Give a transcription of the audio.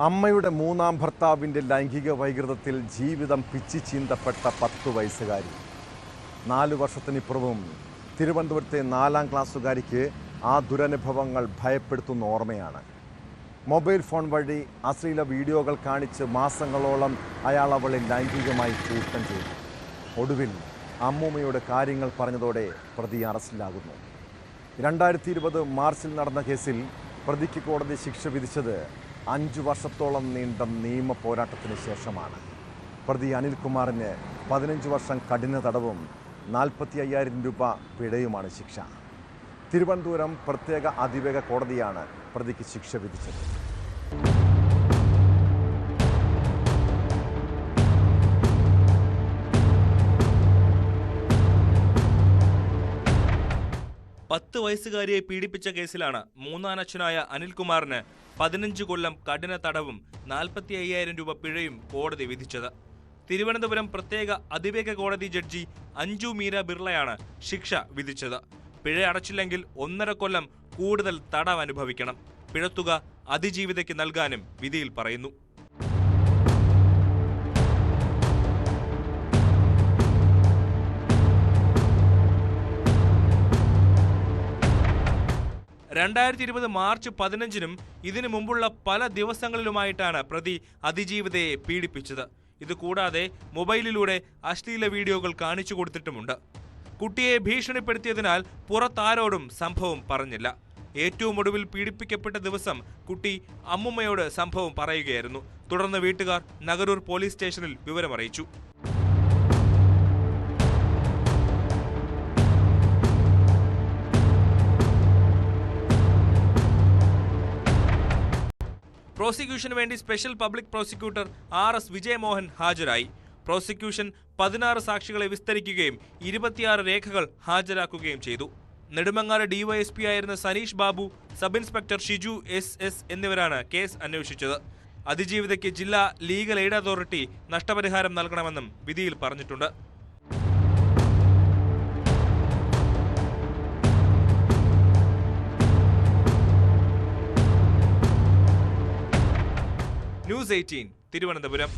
അമ്മയുടെ മൂന്നാം ഭർത്താവിൻ്റെ ലൈംഗിക വൈകൃതത്തിൽ ജീവിതം പിച്ചി ചീന്തപ്പെട്ട 10 വയസ്സുകാരി. 4 വർഷത്തിനിപ്പുറവും തിരുവനന്തപുരത്തെ 4ാം ക്ലാസ്സുകാരിക്ക് ആ ദുരനുഭവങ്ങൾ ഭയപ്പെടുത്തുന്ന ഓർമ്മയാണ്. മൊബൈൽ ഫോൺ വഴി അശ്ലീല വീഡിയോകൾ കാണിച്ച് മാസങ്ങളോളം അയാൾ അവളെ ലൈംഗികമായി ചൂഷണം ചെയ്തു. ഒടുവിൽ അമ്മൂമ്മയുടെ കാര്യങ്ങൾ പറഞ്ഞതോടെ പ്രതി അറസ്റ്റിലാകുന്നു. 2020 മാർച്ചിൽ നടന്ന കേസിൽ പ്രതിക്ക് കോടതി ശിക്ഷ വിധിച്ചത് 5 വർഷത്തോളം നീണ്ട നിയമ പോരാട്ടത്തിന് ശേഷമാണ്. പ്രതി അനിൽകുമാറിന് 15 വർഷം കഠിന തടവും 45,000 രൂപ പിഴയുമാണ് ശിക്ഷ. തിരുവനന്തപുരം പ്രത്യേക അതിവേഗ കോടതിയാണ് പ്രതിക്ക് ശിക്ഷ വിധിച്ചത്. പത്ത് വയസ്സുകാരിയെ പീഡിപ്പിച്ച കേസിലാണ് മൂന്നാനച്ഛനായ അനിൽകുമാറിന് 15 കൊല്ലം കഠിന തടവും 45,000 രൂപ പിഴയും കോടതി വിധിച്ചത്. തിരുവനന്തപുരം പ്രത്യേക അതിവേഗ കോടതി ജഡ്ജി അഞ്ജു മീര ബിർളയാണ് ശിക്ഷ വിധിച്ചത്. പിഴ അടച്ചില്ലെങ്കിൽ 1.5 കൊല്ലം കൂടുതൽ തടവ് അനുഭവിക്കണം. പിഴത്തുക അതിജീവിതയ്ക്ക് നൽകാനും വിധിയിൽ പറയുന്നു. മാർച്ച് 15-നും ഇതിനു മുമ്പുള്ള പല ദിവസങ്ങളിലുമായിട്ടാണ് പ്രതി അതിജീവിതയെ പീഡിപ്പിച്ചത്. ഇതുകൂടാതെ മൊബൈലിലൂടെ അശ്ലീല വീഡിയോകൾ കാണിച്ചു കൊടുത്തിട്ടുമുണ്ട്. കുട്ടിയെ ഭീഷണിപ്പെടുത്തിയതിനാൽ പുറത്താരോടും സംഭവം പറഞ്ഞില്ല. ഏറ്റവും ഒടുവിൽ പീഡിപ്പിക്കപ്പെട്ട ദിവസം കുട്ടി അമ്മുമ്മയോട് സംഭവം പറയുകയായിരുന്നു. തുടർന്ന് വീട്ടുകാർ നഗരൂർ പോലീസ് സ്റ്റേഷനിൽ വിവരമറിയിച്ചു. പ്രോസിക്യൂഷന് വേണ്ടി special public prosecutor RS Vijayamohan ഹാജരായി. പ്രോസിക്യൂഷൻ 16 സാക്ഷികളെ വിസ്തരിക്കുകയും 26 രേഖകൾ ഹാജരാക്കുകയും ചെയ്തു. നെടുമങ്ങാട് DYSP ആയിരുന്ന Saneesh Babu, sub inspector Shiju SS എന്നിവരാണ് കേസ് അന്വേഷിച്ചത്. അതിജീവിതയ്ക്ക് ജില്ലാ ലീഗൽ എയ്ഡ് അതോറിറ്റി നഷ്ടപരിഹാരം നൽകണമെന്നും വിധിയിൽ പറഞ്ഞിട്ടുണ്ട്. ന്യൂസ് 18 തിരുവനന്തപുരം.